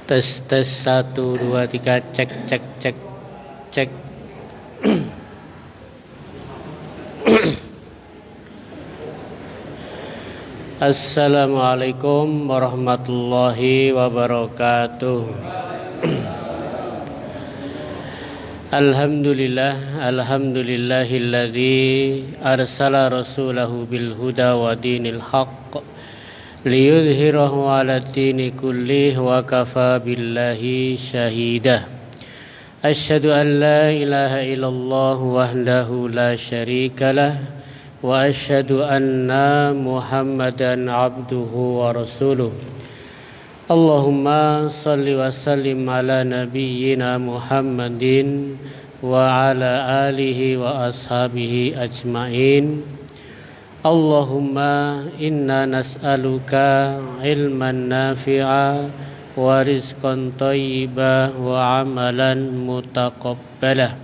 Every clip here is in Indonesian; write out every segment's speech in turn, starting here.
Tes tes 1 2 3 cek cek cek cek. Assalamualaikum warahmatullahi wabarakatuh. Alhamdulillahilladzi arsala rasulahu bil huda wa dinil haqq liyudhhirahu 'alad dini kullih wa kafa billahi syahida. Asyhadu an la ilaha illallah wahdahu la syarikalah wa asyhadu anna Muhammadan abduhu wa rasuluh. Allahumma salli wa sallim ala nabiyyina Muhammadin wa ala alihi wa ashabihi ajma'in. Allahumma inna nas'aluka ilman nafi'a wa rizqan thayyiba wa amalan mutaqabbalah.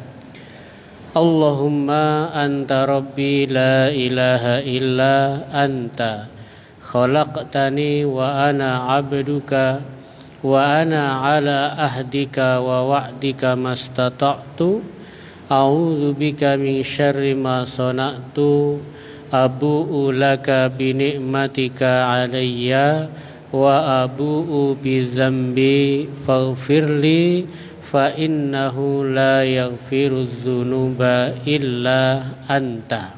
Allahumma anta rabbi la ilaha illa anta khalaqtani wa ana abduka wa ana ala ahdika wa wa'dika mastata'tu a'udzu bika min syarri ma sana'tu abu'u laka bi ni'matika 'alayya wa abu'u bi dzambi faghfirli fa innahu la yaghfiru dzunuba illa anta.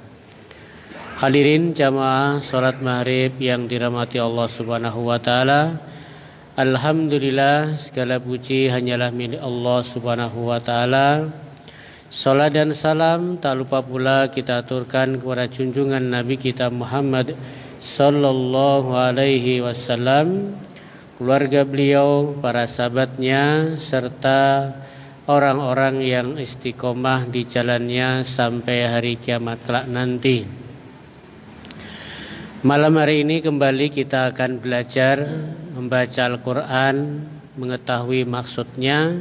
Hadirin jamaah salat maghrib yang dirahmati Allah Subhanahu wa taala. Alhamdulillah, segala puji hanyalah milik Allah Subhanahu wa taala. Salat dan salam tak lupa pula kita aturkan kepada junjungan Nabi kita Muhammad sallallahu alaihi wasallam, keluarga beliau, para sahabatnya, serta orang-orang yang istiqomah di jalannya sampai hari kiamat kelak nanti. Malam hari ini kembali kita akan belajar membaca Al-Quran, mengetahui maksudnya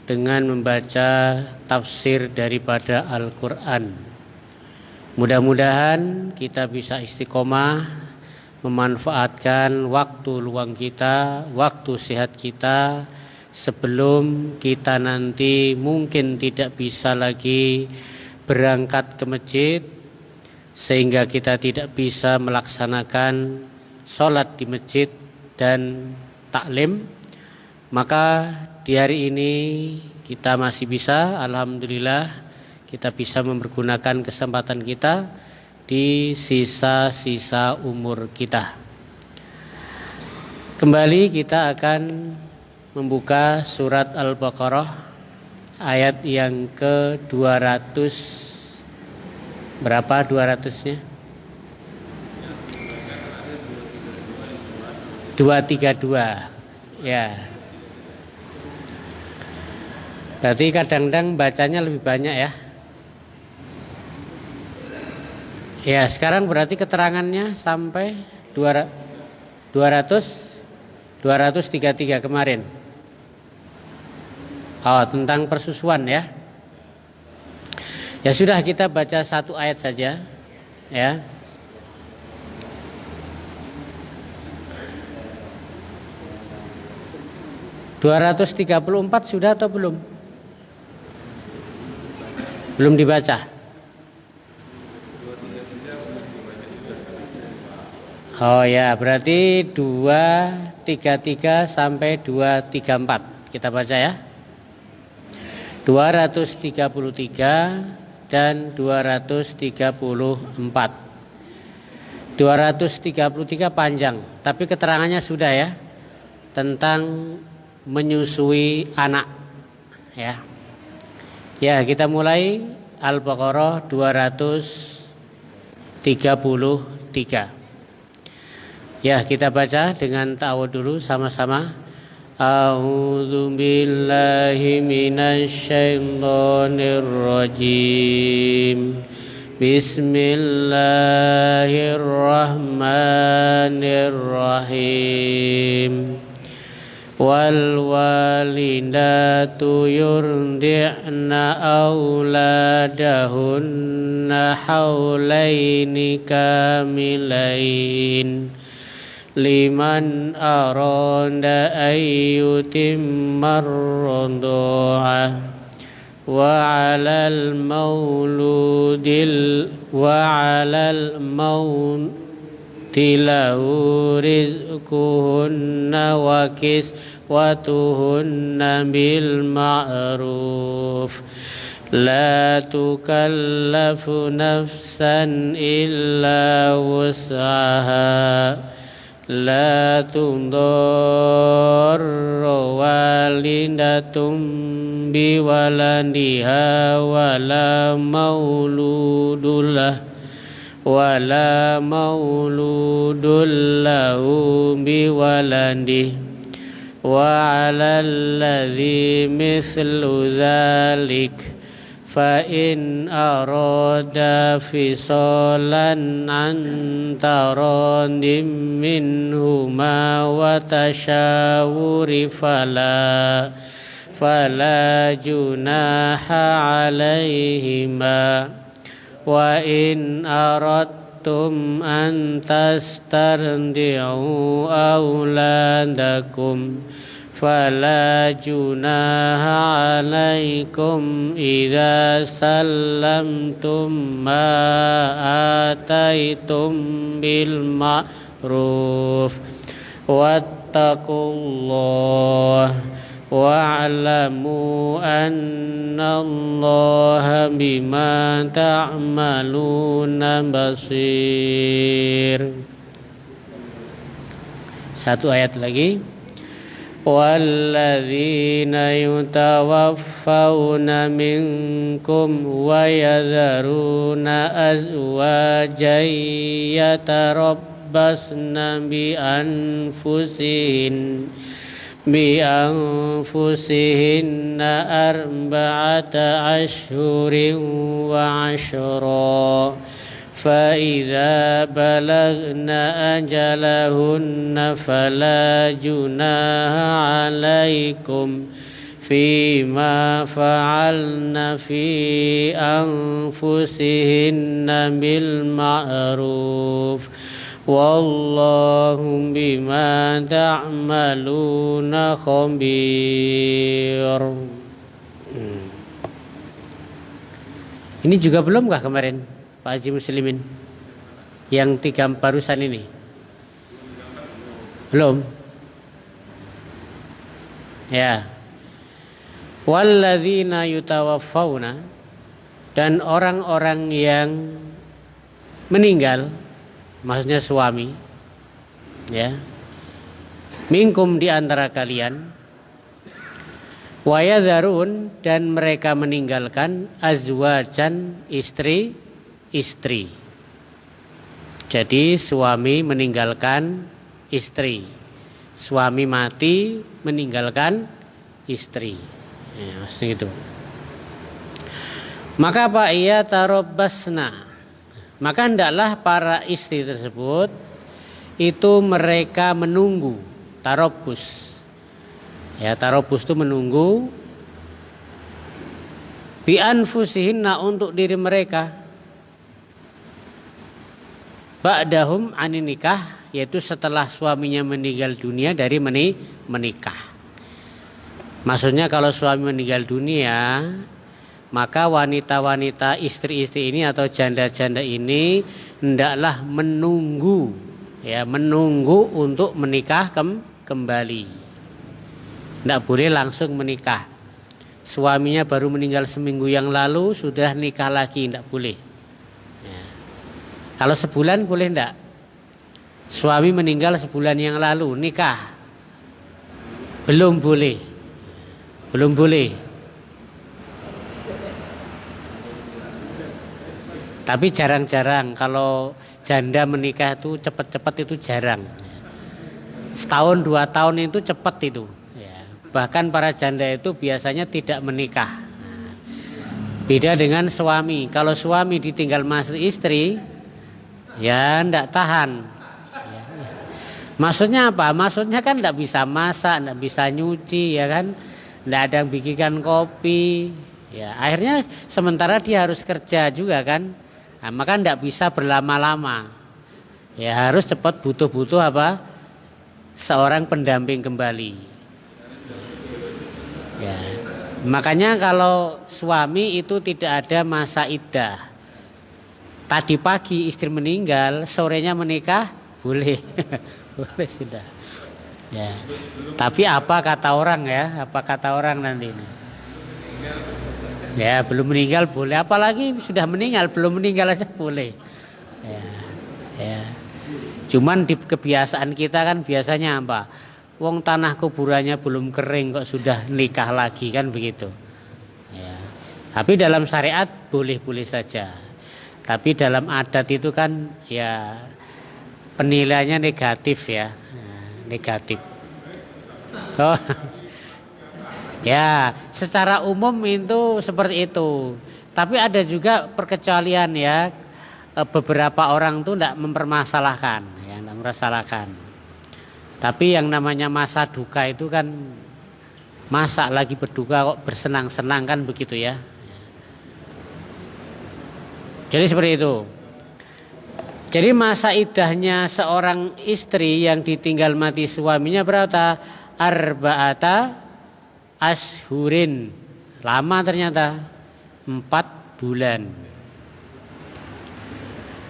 dengan membaca tafsir daripada Al-Quran. Mudah-mudahan kita bisa istiqomah memanfaatkan waktu luang kita, waktu sehat kita, sebelum kita nanti mungkin tidak bisa lagi berangkat ke masjid, sehingga kita tidak bisa melaksanakan sholat di masjid dan taklim. Maka di hari ini kita masih bisa, alhamdulillah, kita bisa mempergunakan kesempatan kita di sisa-sisa umur kita. Kembali kita akan membuka surat Al-Baqarah ayat yang ke-200. Berapa 200-nya? 232. Ya. Berarti kadang-kadang bacanya lebih banyak ya. Ya, sekarang berarti keterangannya sampai 233 kemarin. Oh, tentang persusuan ya. Ya sudah, kita baca satu ayat saja ya. (234) sudah atau belum? Belum dibaca. Oh ya, berarti 233 sampai 234 kita baca ya. 233 dan 234. 233 panjang, tapi keterangannya sudah ya, tentang menyusui anak ya. Ya, kita mulai Al-Baqarah 233. Ya, kita baca dengan ta'awudz dulu sama-sama. A'udzu billahi minasy syaithanir rajim. Bismillahirrahmanirrahim. Wal walidatu yurdi'na auladahunna haulaini kamilain liman arada an yutimma ar-radha'ah وعلى الموت له رزقهن وكسوتهن بالمعروف لا تكلف نفسا إلا وسعها لا تضار والدة بولدها ولا مولود له بولده وعلى الذي مثل ذلك فإن أرادا فصالا عن تراض منهما وتشاور فلا جناح عليهما وإن أردتم أن تسترضعوا أولادكم فلا جناح عليكم إذا سلمتم ما آتيتم بالمعروف واتقوا الله واعلموا أن الله بما تعملون بصير. Satu ayat lagi. وَالَّذِينَ يُتَوَفَّوْنَ مِنكُمْ وَيَذَرُونَ أَزْوَاجًا يَتَرَبَّصْنَ بِأَنفُسِهِنَّ أَرْبَعَةَ أَشْهُرٍ وَعَشْرًا فإذا بلغن أجلهن فلا جناح عليكم فيما فعلن في أنفسهن بالمعروف والله بما تعملون خبير. Ini juga belum kah kemarin Pak Haji Muslimin yang 3 barusan ini? Belum? Ya. Walladzina yutawaffawna, dan orang-orang yang meninggal, maksudnya suami, ya, minkum di antara kalian, wa yadharun, dan mereka meninggalkan azwajan, istri. Jadi suami meninggalkan istri, suami mati meninggalkan istri, ya, maksudnya itu. Maka apa? Ia tarobbasna, maka hendaklah para istri tersebut itu mereka menunggu. Tarobbus, ya, tarobbus itu menunggu. Bi anfusihinna, untuk diri mereka, ba'dahum anin nikah, yaitu setelah suaminya meninggal dunia dari menikah. Maksudnya kalau suami meninggal dunia, maka wanita-wanita istri-istri ini atau janda-janda ini hendaklah menunggu, ya, menunggu untuk menikah kembali. Tidak boleh langsung menikah. Suaminya baru meninggal seminggu yang lalu sudah nikah lagi, tidak boleh. Ya. Kalau sebulan boleh tidak? Suami meninggal sebulan yang lalu nikah, belum boleh. Belum boleh. Tapi jarang-jarang kalau janda menikah itu cepat-cepat, itu jarang. Setahun 2 tahun itu cepat itu. Bahkan para janda itu biasanya tidak menikah. Beda dengan suami. Kalau suami ditinggal masih istri, ya tidak tahan. Maksudnya apa? Maksudnya kan tidak bisa masak, tidak bisa nyuci, ya kan? Tidak ada yang bikinkan kopi. Ya, akhirnya sementara dia harus kerja juga kan. Nah, maka tidak bisa berlama-lama. Ya harus cepat, butuh apa? seorang pendamping kembali. Ya. Makanya kalau suami itu tidak ada masa iddah. Tadi pagi istri meninggal, sorenya menikah, boleh. Boleh sudah. Ya. Tapi apa kata orang ya? Apa kata orang nanti ini? Ya, belum meninggal boleh, apalagi sudah meninggal, belum meninggal aja boleh. Ya. Ya. Cuman di kebiasaan kita kan biasanya apa? Wong tanah kuburannya belum kering kok sudah nikah lagi kan begitu. Ya. Tapi dalam syariat boleh-boleh saja. Tapi dalam adat itu kan ya penilaiannya negatif ya. Negatif. Oh. Ya, secara umum itu seperti itu. Tapi ada juga perkecualian ya. Beberapa orang tuh tidak mempermasalahkan, ya, tidak mempermasalahkan. Tapi yang namanya masa duka itu kan, masa lagi berduka kok bersenang-senang kan begitu ya. Jadi seperti itu. Jadi masa iddahnya seorang istri yang ditinggal mati suaminya berapa? Arba'ata ashurin. Lama ternyata 4 bulan.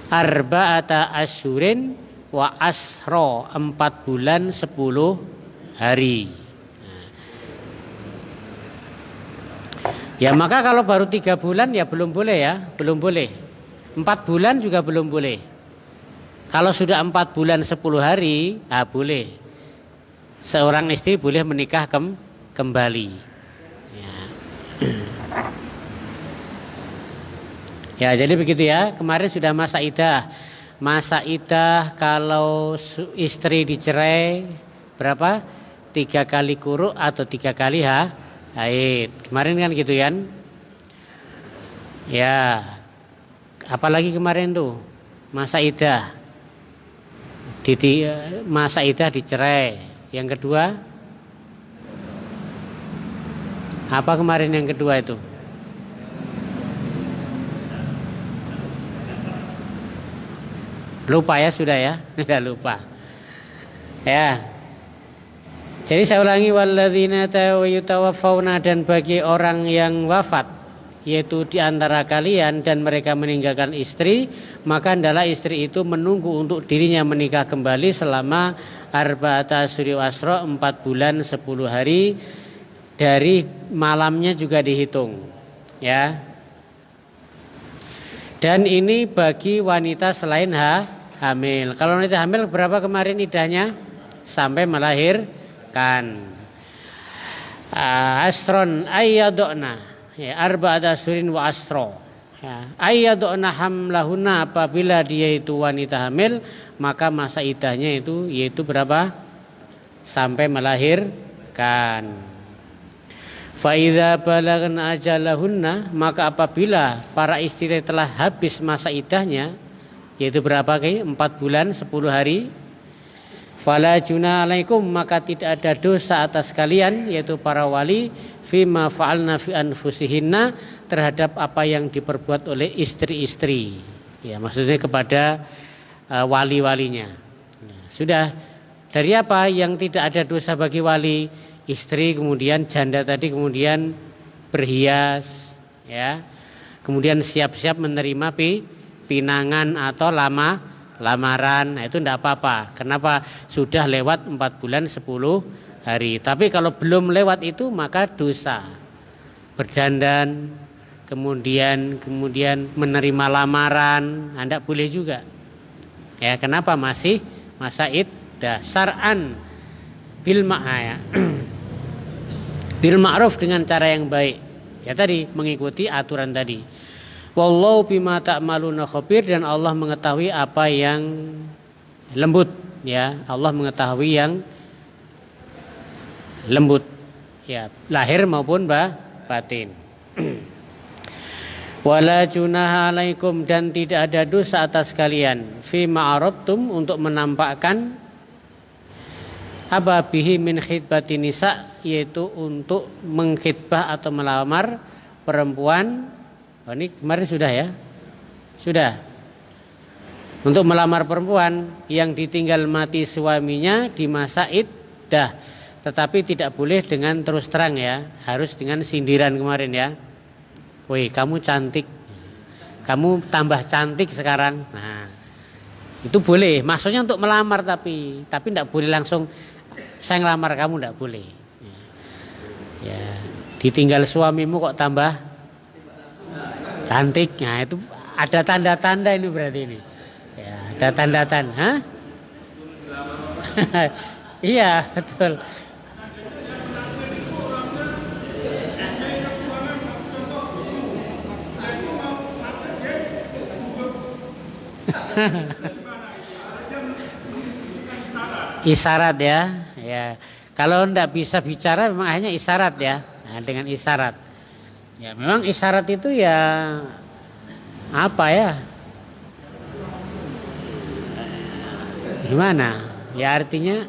Arba'ata ashurin wa asro, 4 bulan 10 hari. Ya maka kalau baru 3 bulan ya belum boleh ya. Belum boleh. 4 bulan juga belum boleh. Kalau sudah 4 bulan 10 hari, boleh. Seorang istri boleh menikah kembali. Ya. Ya, jadi begitu ya. Kemarin sudah masa iddah. Masa iddah kalau istri dicerai berapa? 3 kali quru atau 3 kali haid. Kemarin kan gitu kan? Ya. Apalagi kemarin tuh masa iddah. Masa iddah dicerai. Yang kedua, apa kemarin yang kedua itu? Lupa ya sudah ya, sudah lupa. Ya. Jadi saya ulangi, walladzina yutawaffawna, dan bagi orang yang wafat, yaitu di antara kalian dan mereka meninggalkan istri, maka hendaklah istri itu menunggu untuk dirinya menikah kembali selama arba'ata asyhuri wa asra, 4 bulan 10 hari, dari malamnya juga dihitung. Ya. Dan ini bagi wanita selain hamil. Kalau wanita hamil berapa kemarin iddahnya? Sampai melahirkan. Asron ayyadona. Ya, arba'ata asyhurin wa asra. Ya, ayyaduna hamlahuna, apabila dia itu wanita hamil, maka masa iddahnya itu yaitu berapa? Sampai melahirkan. Fa idza balagna ajalahunna, maka apabila para istri telah habis masa iddahnya, yaitu berapa kali? 4 bulan 10 hari. Fala junah alaikum, maka tidak ada dosa atas kalian, yaitu para wali, fima fa'alna fi anfusihinna, terhadap apa yang diperbuat oleh istri-istri. Ya, maksudnya kepada wali-walinya. Nah, sudah, dari apa yang tidak ada dosa bagi wali? Istri, kemudian janda tadi, kemudian berhias, ya. Kemudian siap-siap menerima pinangan atau lamaran. Nah, itu tidak apa-apa. Kenapa? Sudah lewat 4 bulan 10 hari. Tapi kalau belum lewat itu maka dosa. Berdandan, kemudian menerima lamaran, Anda boleh juga. Ya, kenapa? Masih masa iddah syar'an bil bil ma'ruf, dengan cara yang baik. Ya tadi mengikuti aturan tadi. Wallahu bima ta'maluna khabir, dan Allah mengetahui apa yang lembut, ya. Allah mengetahui yang lembut, ya, lahir maupun batin. Wala junaha alaikum, dan tidak ada dosa atas kalian fi ma'aradtum, untuk menampakkan bihi min khidbati nisa, yaitu untuk mengkhidbah atau melamar perempuan. Oh, ini kemarin sudah ya? Sudah. Untuk melamar perempuan yang ditinggal mati suaminya di masa iddah, tetapi tidak boleh dengan terus terang ya, harus dengan sindiran kemarin ya. Woi, kamu cantik, kamu tambah cantik sekarang. Nah, itu boleh. Maksudnya untuk melamar tapi tidak boleh langsung saya ngelamar kamu, tidak boleh. Ya, ditinggal suamimu kok tambah cantik. Nah, itu ada tanda-tanda ini berarti ini. Ya, ada tanda-tanda. Hah? Iya, betul. Isyarat ya. Ya. Kalau ndak bisa bicara memang hanya isyarat ya. Nah, dengan isyarat. Ya, memang isyarat itu ya apa ya? Gimana? Ya artinya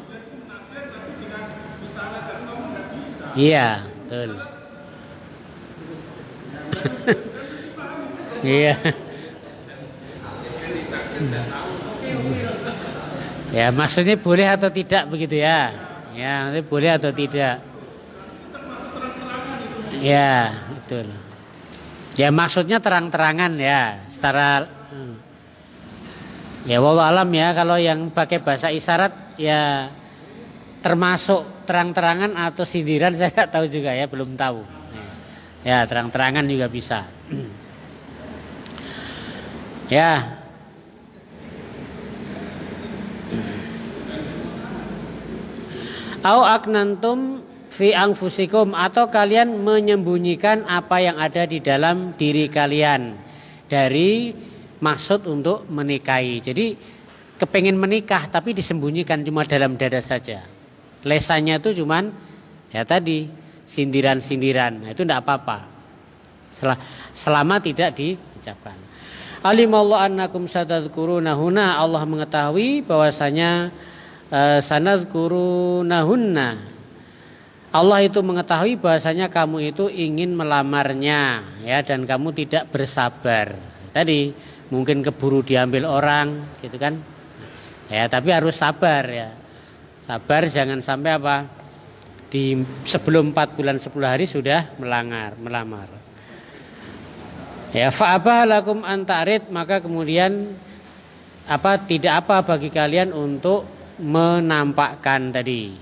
iya, betul. Iya. Ya, maksudnya boleh atau tidak begitu ya? Ya, maksudnya boleh atau tidak? Ya, betul. Ya, maksudnya terang-terangan ya, secara ya wallahu alam ya, kalau yang pakai bahasa isyarat ya termasuk terang-terangan atau sindiran saya nggak tahu juga ya, belum tahu. Ya, terang-terangan juga bisa. Ya. Au aknantum fi anfusikum, atau kalian menyembunyikan apa yang ada di dalam diri kalian dari maksud untuk menikahi. Jadi kepengen menikah tapi disembunyikan cuma dalam dada saja. Lesannya itu cuman ya tadi sindiran-sindiran. Nah, itu tidak apa-apa. Selama tidak diucapkan. Alimallahu annakum satadhkurunahunna, Allah mengetahui bahwasanya sanadhkurunahunna, Allah itu mengetahui bahwasanya kamu itu ingin melamarnya ya, dan kamu tidak bersabar. Tadi mungkin keburu diambil orang gitu kan. Ya, tapi harus sabar ya. Sabar, jangan sampai apa? Sebelum 4 bulan 10 hari sudah melamar. Ya, fa'aba lakum antarid, maka kemudian tidak apa bagi kalian untuk menampakkan tadi.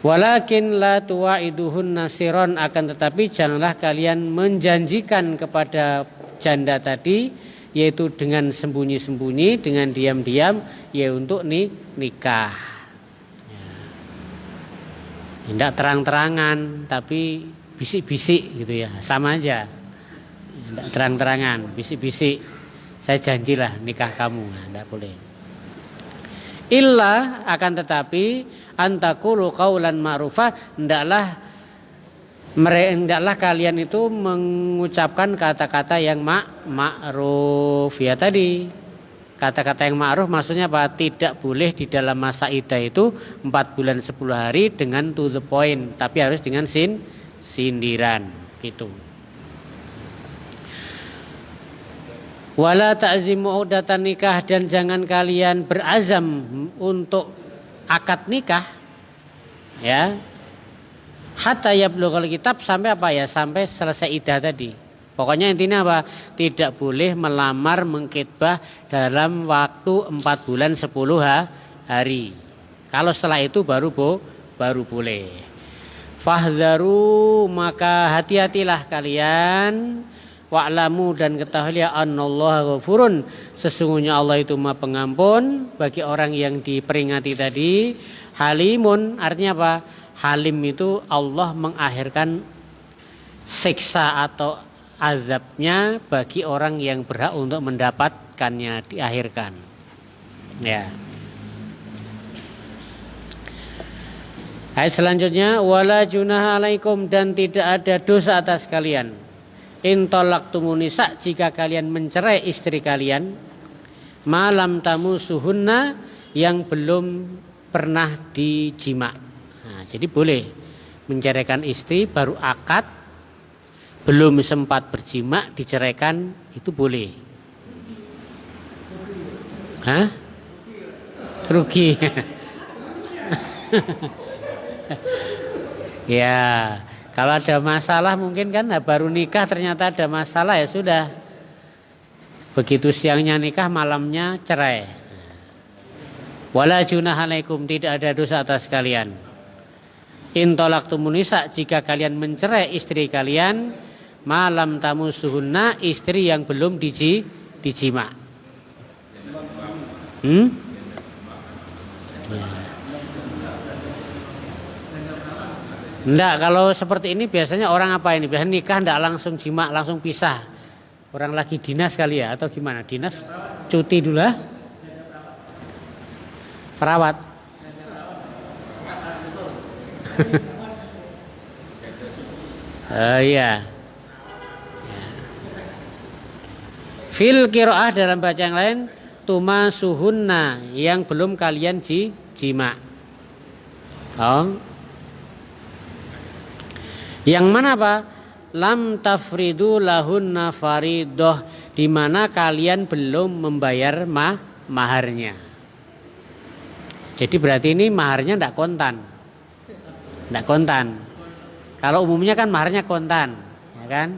Walakin la tuwa'iduhun nasiron, akan tetapi janganlah kalian menjanjikan kepada janda tadi, yaitu dengan sembunyi-sembunyi, dengan diam-diam, ya untuk nikah. Tidak terang-terangan, tapi bisik-bisik gitu ya, sama aja. Tidak terang-terangan, bisik-bisik. Saya janjilah nikah kamu, tidak boleh. Illa, akan tetapi antakulu qaulan ma'rufa, hendaklah kalian itu mengucapkan kata-kata yang ma'ruf ya tadi. Kata-kata yang ma'ruf maksudnya apa? Tidak boleh di dalam masa iddah itu 4 bulan 10 hari dengan to the point, tapi harus dengan sindiran gitu. Wala ta'zimu uqdatan nikah, dan jangan kalian berazam untuk akad nikah ya, hatta yablughal kitab, sampai apa ya, sampai selesai iddah tadi. Pokoknya intinya apa? Tidak boleh melamar mengkitbah dalam waktu 4 bulan 10 hari. Kalau setelah itu baru boleh. Fahdharu, maka hati-hatilah kalian. Wa'lamu, dan ketahuilah annallaha ghafurun, sesungguhnya Allah itu Maha Pengampun bagi orang yang diperingati tadi. Halimun, artinya apa? Halim itu Allah mengakhirkan siksa atau azabnya bagi orang yang berhak untuk mendapatkannya, diakhirkan. Ya. Ayat selanjutnya, wala junaha alaikum, dan tidak ada dosa atas kalian. In talaqtumun nisa, jika kalian mencerai istri kalian, malam tamusuhunna, yang belum pernah dijima. Nah, jadi boleh menceraikan istri baru akad, belum sempat berjima, diceraikan, itu boleh. Hah? Rugi. Ya, kalau ada masalah mungkin kan baru nikah ternyata ada masalah ya sudah. Begitu siangnya nikah malamnya cerai. Wala junaha alaikum, tidak ada dosa atas kalian. In talaqtumun nisa, jika kalian mencerai istri kalian malam tamusuhunna, istri yang belum dijima. Enggak, kalau seperti ini biasanya orang apa ini? Biasanya nikah enggak langsung jima, langsung pisah. Orang lagi dinas kali ya, atau gimana? Dinas cuti dulu lah. Perawat. Iya. Fil qiraah dalam baca yang lain tuma suhunna, yang belum kalian jima. Oh. Yang mana apa? Lam tafridu lahunna faridoh, di mana kalian belum membayar maharnya. Jadi berarti ini maharnya tidak kontan. Tidak kontan. Kalau umumnya kan maharnya kontan, ya kan?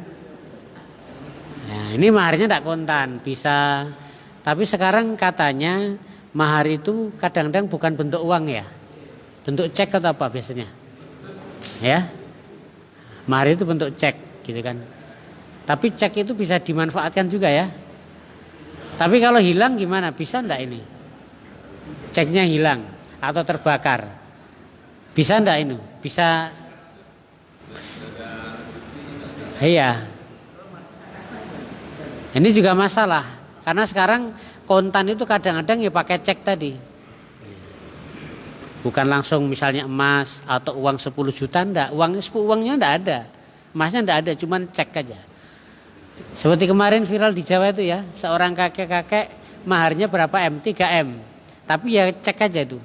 Nah, ini maharnya tidak kontan, bisa. Tapi sekarang katanya mahar itu kadang-kadang bukan bentuk uang ya, bentuk cek atau apa biasanya, ya. Mahar itu bentuk cek, gitu kan. Tapi cek itu bisa dimanfaatkan juga ya. Tapi kalau hilang gimana? Bisa enggak ini? Ceknya hilang atau terbakar. Bisa enggak ini? Bisa. Iya. Ini juga masalah. Karena sekarang kontan itu kadang-kadang ya pakai cek tadi. Bukan langsung misalnya emas atau uang 10 juta, enggak. Uangnya enggak ada. Emasnya enggak ada, cuman cek aja. Seperti kemarin viral di Jawa itu ya, seorang kakek-kakek maharnya berapa M? 3 M. Tapi ya cek aja itu.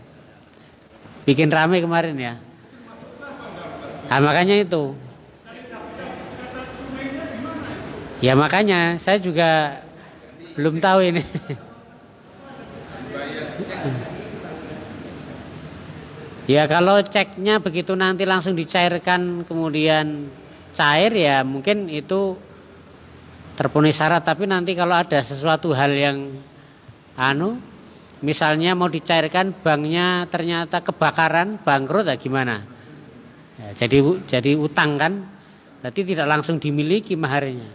Bikin rame kemarin ya. Nah, makanya itu. Ya makanya saya juga belum tahu ini. Ya kalau ceknya begitu nanti langsung dicairkan kemudian cair ya mungkin itu terpenuhi syarat. Tapi nanti kalau ada sesuatu hal yang misalnya mau dicairkan banknya ternyata kebakaran, bangkrut ya gimana? Ya, jadi utang kan? Berarti tidak langsung dimiliki maharnya.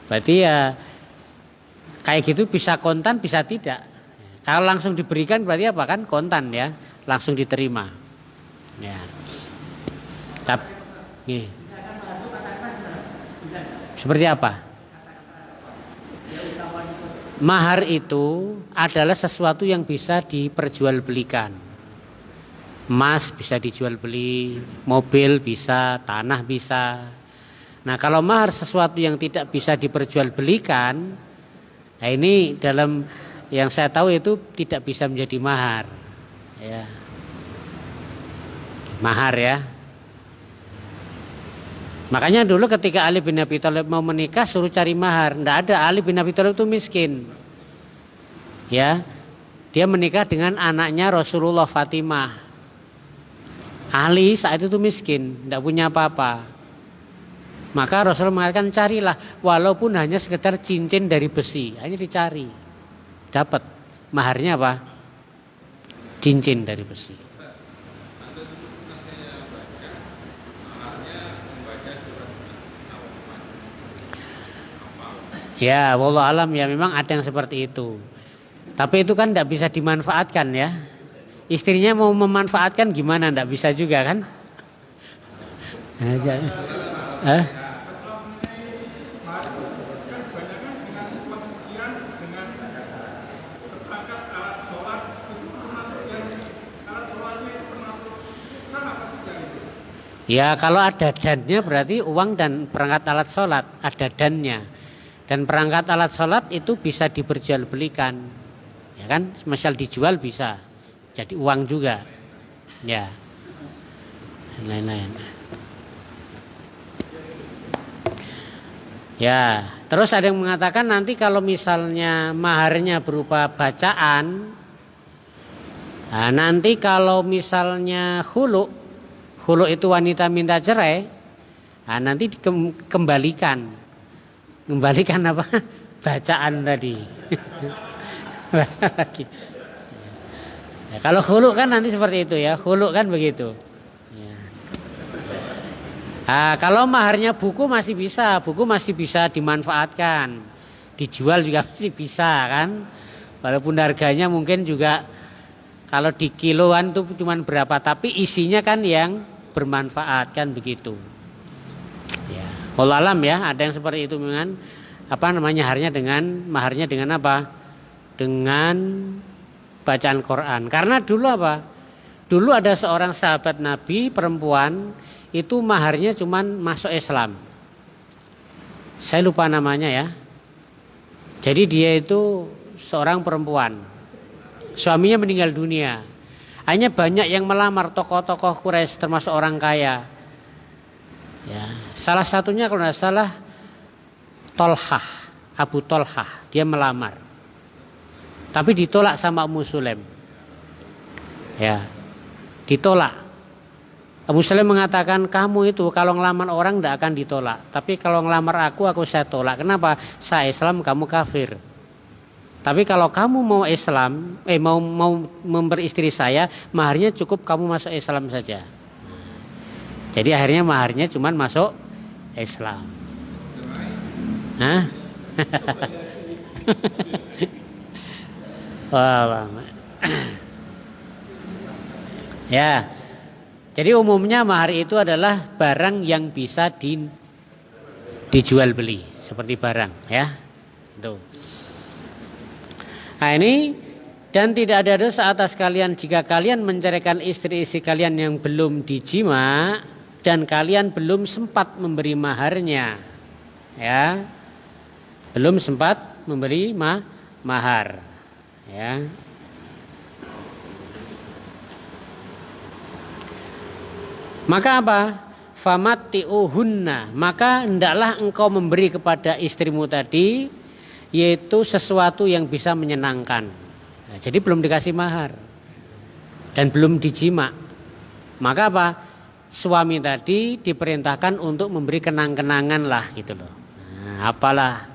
Berarti ya kayak gitu bisa kontan bisa tidak. Kalau langsung diberikan berarti apa kan kontan ya, langsung diterima. Ya. Tapi seperti apa? Mahar itu adalah sesuatu yang bisa diperjualbelikan. Emas bisa dijual beli, mobil bisa, tanah bisa. Nah, kalau mahar sesuatu yang tidak bisa diperjualbelikan, nah ini dalam yang saya tahu itu tidak bisa menjadi mahar. Ya. Mahar ya. Makanya dulu ketika Ali bin Abi Thalib mau menikah suruh cari mahar. Tidak ada, Ali bin Abi Thalib itu miskin. Ya. Dia menikah dengan anaknya Rasulullah Fatimah. Ali saat itu miskin, tidak punya apa-apa. Maka Rasul mengatakan carilah walaupun hanya sekedar cincin dari besi, hanya dicari. Dapat maharnya apa? Cincin dari besi. Ya, wallahu alam ya memang ada yang seperti itu. Tapi itu kan tidak bisa dimanfaatkan ya. Istrinya mau memanfaatkan gimana? Tidak bisa juga kan? Ya kalau ada dannya berarti uang dan perangkat alat sholat ada dannya. Dan perangkat alat sholat itu bisa diperjualbelikan. Ya kan? Misal dijual bisa. Jadi uang juga. Ya. Dan lain-lain. Ya, terus ada yang mengatakan nanti kalau misalnya maharnya berupa bacaan, nah nanti kalau misalnya hulu itu wanita minta cerai, nah nanti kembalikan apa? Bacaan tadi. Baca lagi. Ya, kalau hulu kan nanti seperti itu ya, hulu kan begitu. Ya. Nah, kalau maharnya buku masih bisa dimanfaatkan, dijual juga masih bisa kan, walaupun harganya mungkin juga kalau di kiloan tuh cuma berapa, tapi isinya kan yang bermanfaat kan begitu. Ya, wallahu alam ya, ada yang seperti itu dengan apa namanya maharnya dengan apa? Dengan bacaan Quran. Karena dulu apa? Dulu ada seorang sahabat Nabi perempuan itu maharnya cuman masuk Islam. Saya lupa namanya ya. Jadi dia itu seorang perempuan. Suaminya meninggal dunia. Hanya banyak yang melamar tokoh-tokoh Quraisy termasuk orang kaya. Ya, salah satunya kalau tidak salah Tolhah, Abu Tolhah, dia melamar. Tapi ditolak sama Ummu Sulaim. Ya, ditolak. Abu Sulaim mengatakan kamu itu kalau ngelamar orang tidak akan ditolak. Tapi kalau ngelamar aku saya tolak. Kenapa? Saya Islam, kamu kafir. Tapi kalau kamu mau Islam, mau memberi istri saya, maharnya cukup kamu masuk Islam saja. Jadi akhirnya maharnya cuma masuk Islam. Hah? Wah, ya. Jadi umumnya mahar itu adalah barang yang bisa dijual beli, seperti barang, ya. Tuh. Nah ini, dan tidak ada dosa atas kalian jika kalian menceraikan istri-istri kalian yang belum dijima dan kalian belum sempat memberi maharnya, ya, belum sempat memberi mahar, ya. Maka apa? Famati'uhunna, maka hendaklah engkau memberi kepada istrimu tadi yaitu sesuatu yang bisa menyenangkan. Nah, jadi belum dikasih mahar dan belum dijima. Maka apa? Suami tadi diperintahkan untuk memberi kenang-kenangan lah gitu loh. Nah, apalah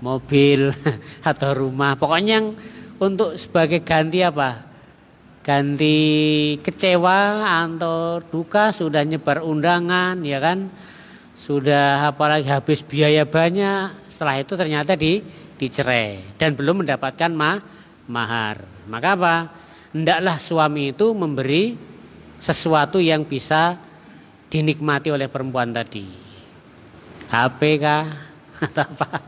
mobil atau rumah, pokoknya yang untuk sebagai ganti apa? Ganti kecewa atau duka, sudah nyebar undangan ya kan, sudah apalagi habis biaya banyak, setelah itu ternyata dicerai dan belum mendapatkan mahar. Maka apa? Hendaklah suami itu memberi sesuatu yang bisa dinikmati oleh perempuan tadi. HP kah atau apa?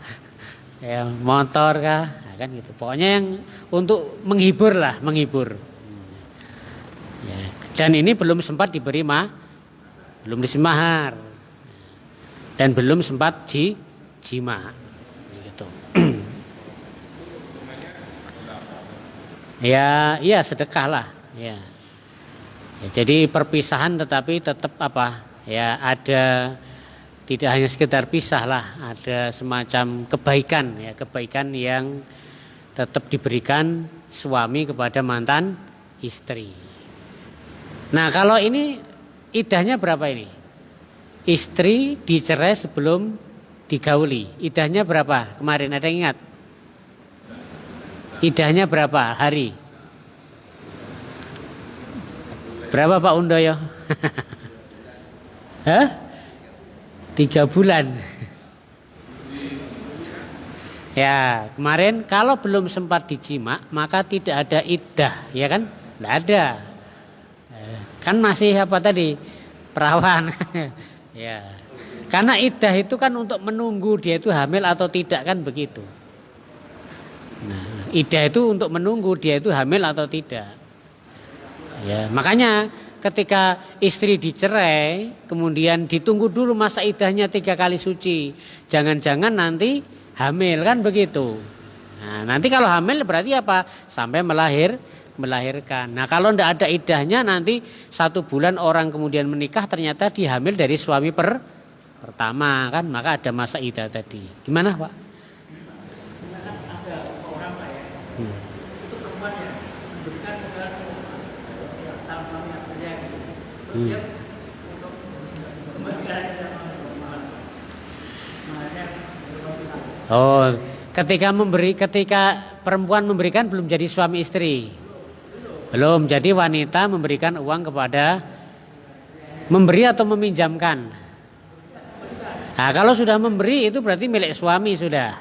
Ya, motor kah? Nah, kan gitu. Pokoknya yang untuk menghibur lah, menghibur. Ya, dan ini belum sempat diberi belum diberi mahar dan belum sempat jima, gitu. Ya, iya sedekah lah, ya. Ya. Jadi perpisahan tetapi tetap apa? Ya ada, tidak hanya sekedar pisah lah, ada semacam kebaikan, ya kebaikan yang tetap diberikan suami kepada mantan istri. Nah kalau ini idahnya berapa ini? Istri dicerai sebelum digauli. Idahnya berapa? Kemarin ada yang ingat? Idahnya berapa hari? Berapa Pak Undoyo? Hah? 3 bulan. Ya kemarin kalau belum sempat dijima maka tidak ada idah, ya kan? Tidak ada. Kan masih apa tadi? Perawan. Ya. Karena idah itu kan untuk menunggu dia itu hamil atau tidak kan begitu. Nah, idah itu untuk menunggu dia itu hamil atau tidak. Ya, makanya ketika istri dicerai, kemudian ditunggu dulu masa idahnya 3 kali suci. Jangan-jangan nanti hamil kan begitu. Nah, nanti kalau hamil berarti apa? Sampai melahirkan. Nah kalau tidak ada idahnya nanti 1 bulan orang kemudian menikah ternyata dihamil dari suami pertama kan, maka ada masa iddah tadi. Gimana Pak? Misalkan ada seorang Pak ya, itu perempuan ya, memberikan sesuatu tampangnya kerja gitu. Terus dia untuk memberikan Oh, ketika perempuan memberikan belum jadi suami istri. Belum, jadi wanita memberikan uang kepada, memberi atau meminjamkan. Nah, kalau sudah memberi itu berarti milik suami sudah.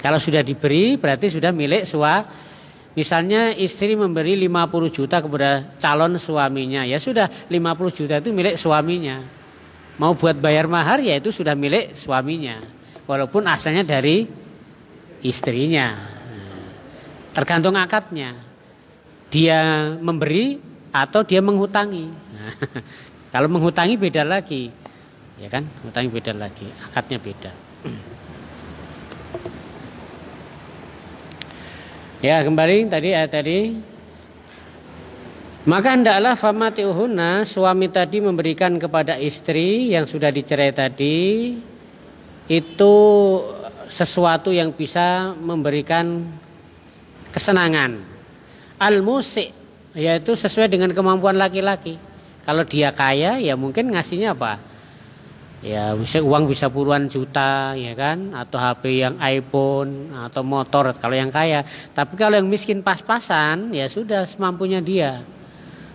Kalau sudah diberi berarti sudah milik suami. Misalnya istri memberi 50 juta kepada calon suaminya, ya sudah 50 juta itu milik suaminya. Mau buat bayar mahar ya itu sudah milik suaminya. Walaupun asalnya dari istrinya. Tergantung akadnya. Dia memberi atau dia menghutangi. Kalau menghutangi beda lagi. Ya kan? Menghutangi beda lagi. Akadnya beda. Ya, kembali tadi ayat tadi. Maka hendaklah famatiuhunna, suami tadi memberikan kepada istri yang sudah dicerai tadi itu sesuatu yang bisa memberikan kesenangan. Al-musi, yaitu sesuai dengan kemampuan laki-laki. Kalau dia kaya ya mungkin ngasihnya apa? Ya uang bisa puluhan juta ya kan, atau HP yang iPhone atau motor kalau yang kaya. Tapi kalau yang miskin pas-pasan ya sudah semampunya dia.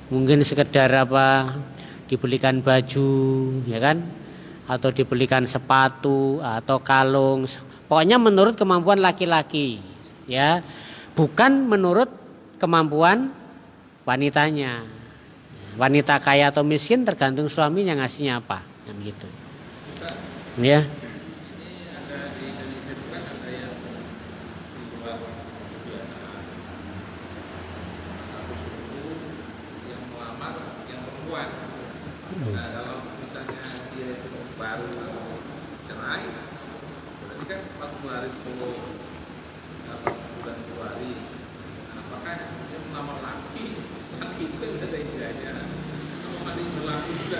Mungkin sekedar apa, dibelikan baju ya kan, atau dibelikan sepatu atau kalung. Pokoknya menurut kemampuan laki-laki ya, bukan menurut kemampuan wanitanya. Wanita kaya atau miskin tergantung suaminya ngasihnya apa kan gitu. Ya. Ini ada di Indonesia juga ada yang di luar kebiasaan. Satu suku yang melamar yang perempuan. Nah kalau misalnya dia itu baru cerai, berarti kan 40 hari itu atau bulan 2 hari. Nah, apakah dia melamar laki itu kan sudah ada iddahnya. Apakah ini berlaku juga?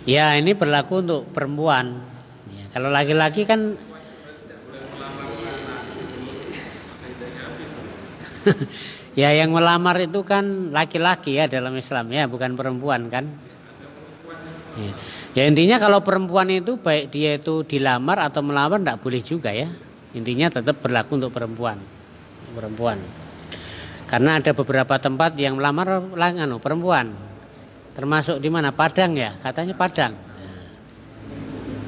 Ya ini berlaku untuk perempuan ya, kalau laki-laki kan ya yang melamar itu kan laki-laki ya dalam Islam ya, bukan perempuan kan ya. Ya intinya kalau perempuan itu baik dia itu dilamar atau melamar tidak boleh juga ya, intinya tetap berlaku untuk perempuan karena ada beberapa tempat yang melamar perempuan. Termasuk di mana? Padang ya, katanya Padang. Nah,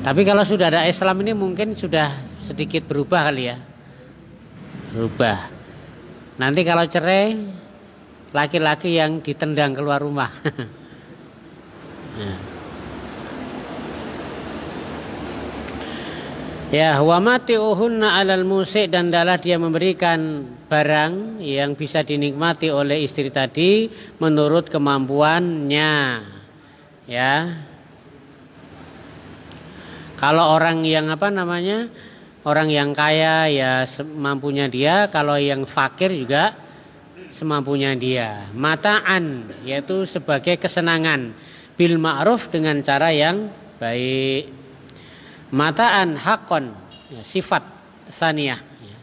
tapi kalau sudah ada Islam ini mungkin sudah sedikit berubah kali ya. Berubah. Nanti kalau cerai, laki-laki yang ditendang keluar rumah. Nah. Ya, wa mati'uhunna 'alal musi', dan adalah dia memberikan barang yang bisa dinikmati oleh istri tadi menurut kemampuannya. Ya. Kalau orang yang orang yang kaya ya semampunya dia, kalau yang fakir juga semampunya dia. Mata'an yaitu sebagai kesenangan, bil ma'ruf dengan cara yang baik. Mata'an hakon ya, sifat saniyah ya.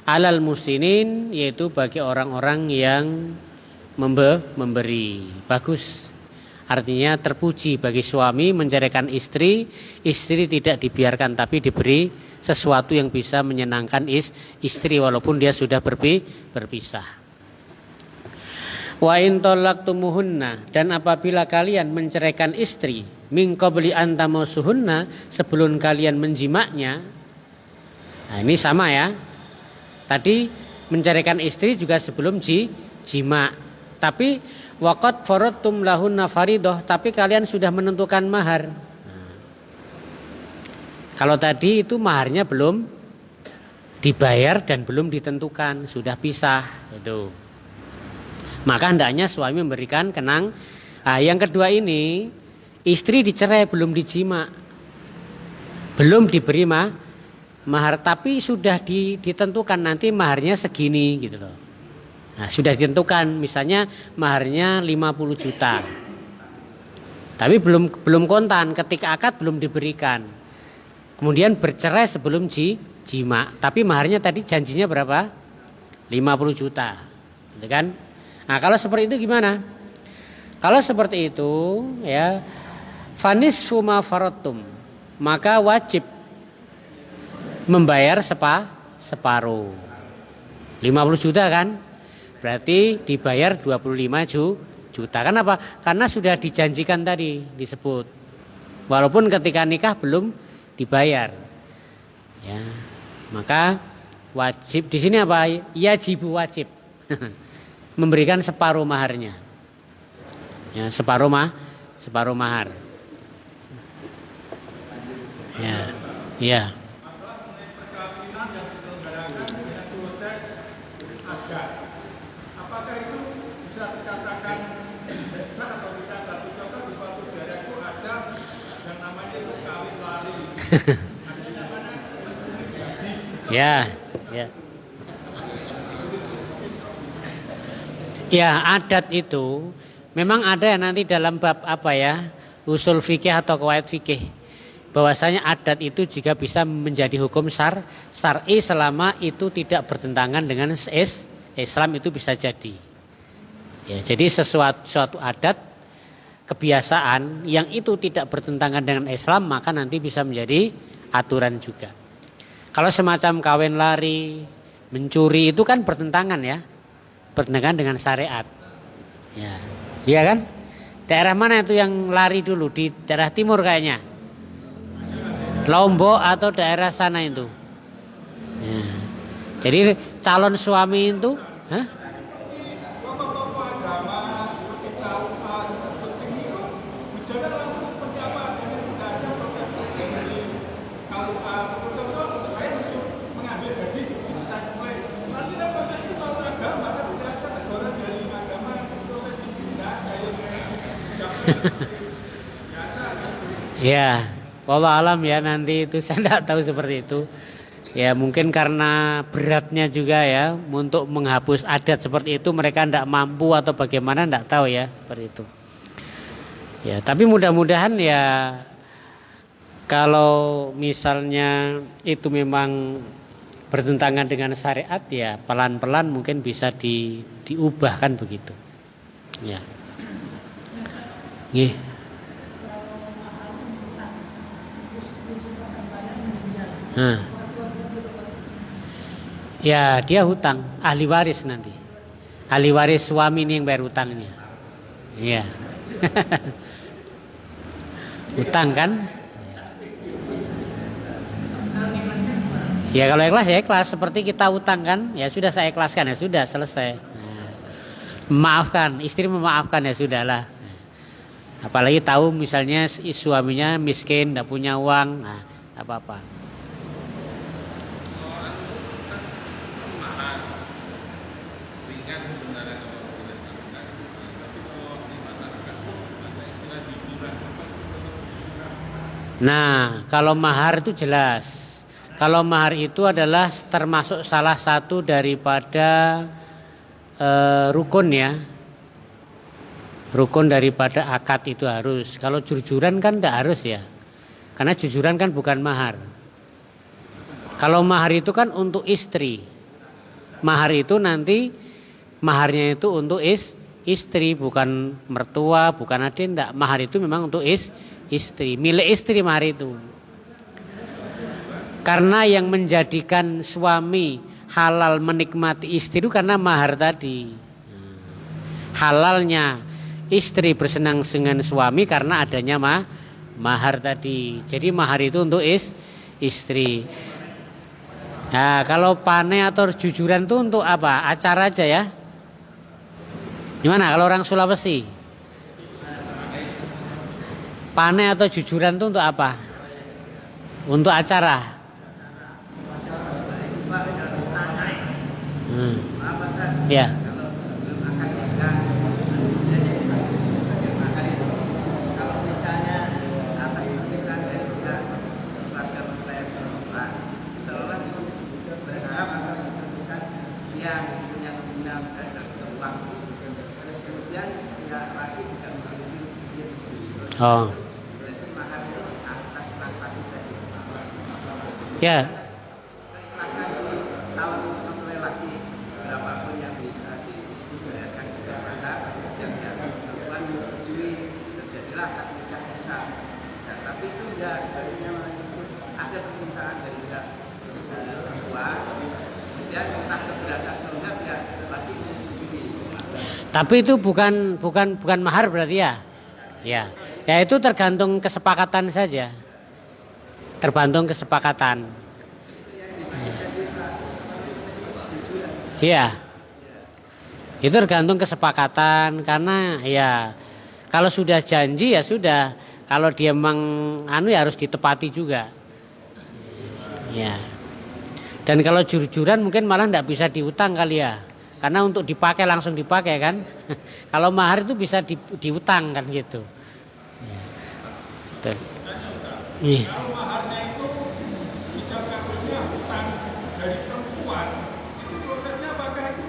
Alal musinin yaitu bagi orang-orang yang memberi. Bagus. Artinya terpuji bagi suami menceraikan istri tidak dibiarkan tapi diberi sesuatu yang bisa menyenangkan istri walaupun dia sudah berpisah. Wa in talaqtumuhunna, dan apabila kalian menceraikan istri min qabli an tamassuhunna, sebelum kalian menjimaknya. Nah, ini sama ya. Tadi menceraikan istri juga sebelum jima. Tapi waqad faradtum lahunna faridah, tapi kalian sudah menentukan mahar. Nah, kalau tadi itu maharnya belum dibayar dan belum ditentukan, sudah pisah itu. Maka hendaknya suami memberikan kenang. Nah, yang kedua ini istri dicerai belum dijima, belum diberi mahar, tapi sudah ditentukan nanti maharnya segini gitu loh. Nah, sudah ditentukan misalnya maharnya 50 juta. Tapi belum kontan, ketika akad belum diberikan. Kemudian bercerai sebelum jima. Tapi maharnya tadi janjinya berapa? 50 juta. Gitu kan? Nah, kalau seperti itu gimana? Kalau seperti itu ya, fanis fuma farotum, maka wajib membayar separuh. 50 juta kan? Berarti dibayar 25 juta. Kenapa? Karena sudah dijanjikan tadi disebut. Walaupun ketika nikah belum dibayar. Ya. Maka wajib di sini apa? Yajibu wajib. Memberikan separuh maharnya. Ya, separuh mahar. Ya. Ya. Apakah itu bisa dikatakan besar atau tidak? Satu contoh di suatu daerah itu ada yang namanya itu kawin lari. Ada namanya menculik gadis. Ya, ya. Ya, adat itu memang ada nanti dalam bab apa ya, usul fikih atau qawaid fikih, bahwasanya adat itu juga bisa menjadi hukum syar'i selama itu tidak bertentangan dengan Islam, itu bisa jadi. Ya, jadi suatu adat kebiasaan yang itu tidak bertentangan dengan Islam, maka nanti bisa menjadi aturan juga. Kalau semacam kawin lari, mencuri itu kan bertentangan ya, bertentangan dengan syariat. Ya, iya kan? Daerah mana itu yang lari dulu? Di daerah timur kayaknya. Lombok atau daerah sana itu. Ya. Jadi calon suami itu, hah? Ya, wallah alam ya, nanti itu saya tidak tahu seperti itu. Ya mungkin karena beratnya juga ya, untuk menghapus adat seperti itu mereka tidak mampu atau bagaimana, tidak tahu ya seperti itu. Ya, tapi mudah-mudahan ya, kalau misalnya itu memang bertentangan dengan syariat ya pelan-pelan mungkin bisa diubahkan begitu. Ya. Nggih. Nah. Ya, dia hutang, ahli waris nanti. Ahli waris suami ini yang bayar hutangnya. Iya. Hutang kan? Ya kalau ikhlas ya ikhlas, seperti kita hutang kan, ya sudah saya ikhlaskan, ya sudah selesai. Nah, memaafkan, istri memaafkan, ya sudahlah. Apalagi tahu misalnya suaminya miskin, tidak punya uang, nah apa-apa. Nah, kalau mahar itu jelas. Kalau mahar itu adalah termasuk salah satu daripada rukun ya. Rukun daripada akad itu harus. Kalau jujuran kan tidak harus ya. Karena jujuran kan bukan mahar. Kalau mahar itu kan untuk istri. Mahar itu nanti maharnya itu untuk istri, bukan mertua, bukan adik, enggak. Mahar itu memang untuk istri, milik istri mahar itu. Karena yang menjadikan suami halal menikmati istri itu karena mahar tadi. Halalnya istri bersenang-senang suami karena adanya mahar tadi. Jadi mahar itu untuk istri. Nah, kalau pane atau jujuran itu untuk apa? Acara aja ya. Gimana kalau orang Sulawesi? Pane atau jujuran itu untuk apa? Untuk acara. Ya. Oh. Berarti mahar itu atas transaksi tadi. Ya. Keikhlasan si calon mempelai laki berapapun yang bisa dibayarkan kepada kemudian yang perempuan menyetujui terjadilah akad nikah sah. Nah, tapi itu ya sebaliknya malah justru ada permintaan dari pihak perempuan, kemudian entah keberatan atau enggak ya laki menyetujui. Tapi itu bukan mahar berarti ya? Ya. Ya itu tergantung kesepakatan saja. Tergantung kesepakatan. Iya. Itu tergantung kesepakatan karena ya kalau sudah janji ya sudah. Kalau dia memang ya harus ditepati juga. Ya. Dan kalau jujur-jujuran mungkin malah tidak bisa diutang kali ya. Karena untuk dipakai langsung dipakai kan. Kalau mahar itu bisa diutang kan gitu. Ya. Betul. Iya. Kalau maharnya itu ijab kabulnya hutang dari perempuan, itu prosesnya apakah itu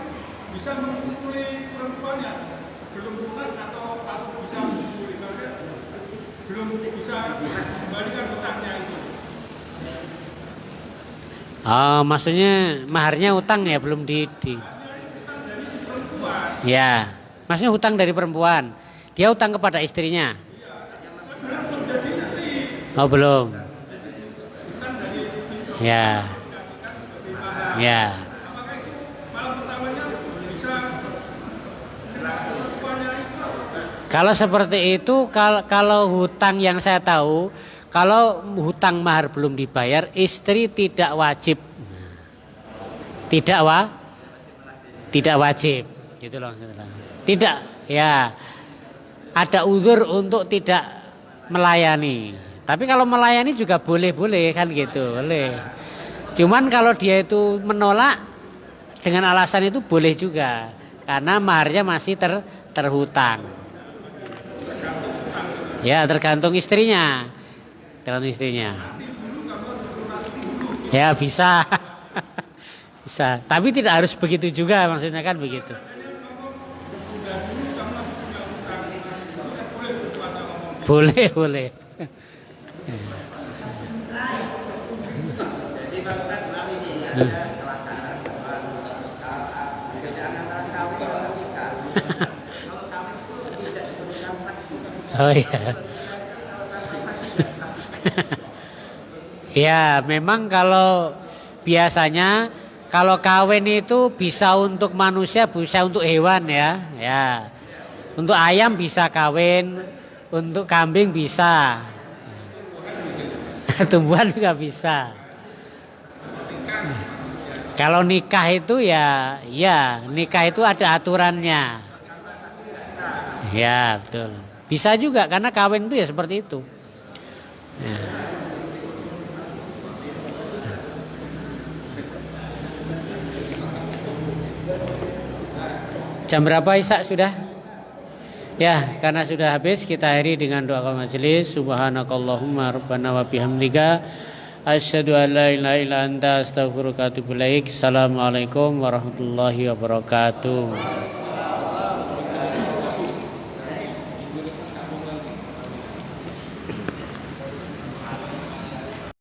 bisa mengumpuli perempuannya belum lunas atau bisa mengumpuli karena belum bisa kembalikan hutangnya itu? Oh, maksudnya maharnya utang ya belum di. Ya, maksudnya hutang dari perempuan. Dia utang kepada istrinya. Oh belum. Ya. Ya. Kalau seperti itu, kalau hutang yang saya tahu, kalau hutang mahar belum dibayar, istri tidak wajib. Tidak wajib, gitu loh. Tidak, ya. Ada uzur untuk tidak melayani. Tapi kalau melayani juga boleh kan gitu, boleh. Cuman kalau dia itu menolak dengan alasan itu boleh juga, karena maharnya masih terhutang. Ya tergantung istrinya, Ya bisa, bisa. Tapi tidak harus begitu juga, maksudnya kan begitu. Boleh. Jadi kalau kan malam ini ada kelakaran perbedaan antara kawin dan nikah. Kalau kawin itu tidak diperlukan saksi. Oh iya. Kalau tanpa saksi tidak sah. Ya memang kalau biasanya kalau kawin itu bisa untuk manusia, bisa untuk hewan ya. Ya. Untuk ayam bisa kawin, untuk kambing bisa. Tumbuhan juga bisa. Kalau nikah itu ya nikah itu ada aturannya. Ya betul. Bisa juga karena kawin itu ya seperti itu. Ya. Jam berapa Isa sudah? Ya, karena sudah habis kita akhiri dengan doa majelis. Subhanakallahumma rabbana wa bihamdika asyhadu an la ilaha illa anta astaghfiruka wa atubu ilaik. Assalamualaikum warahmatullahi wabarakatuh.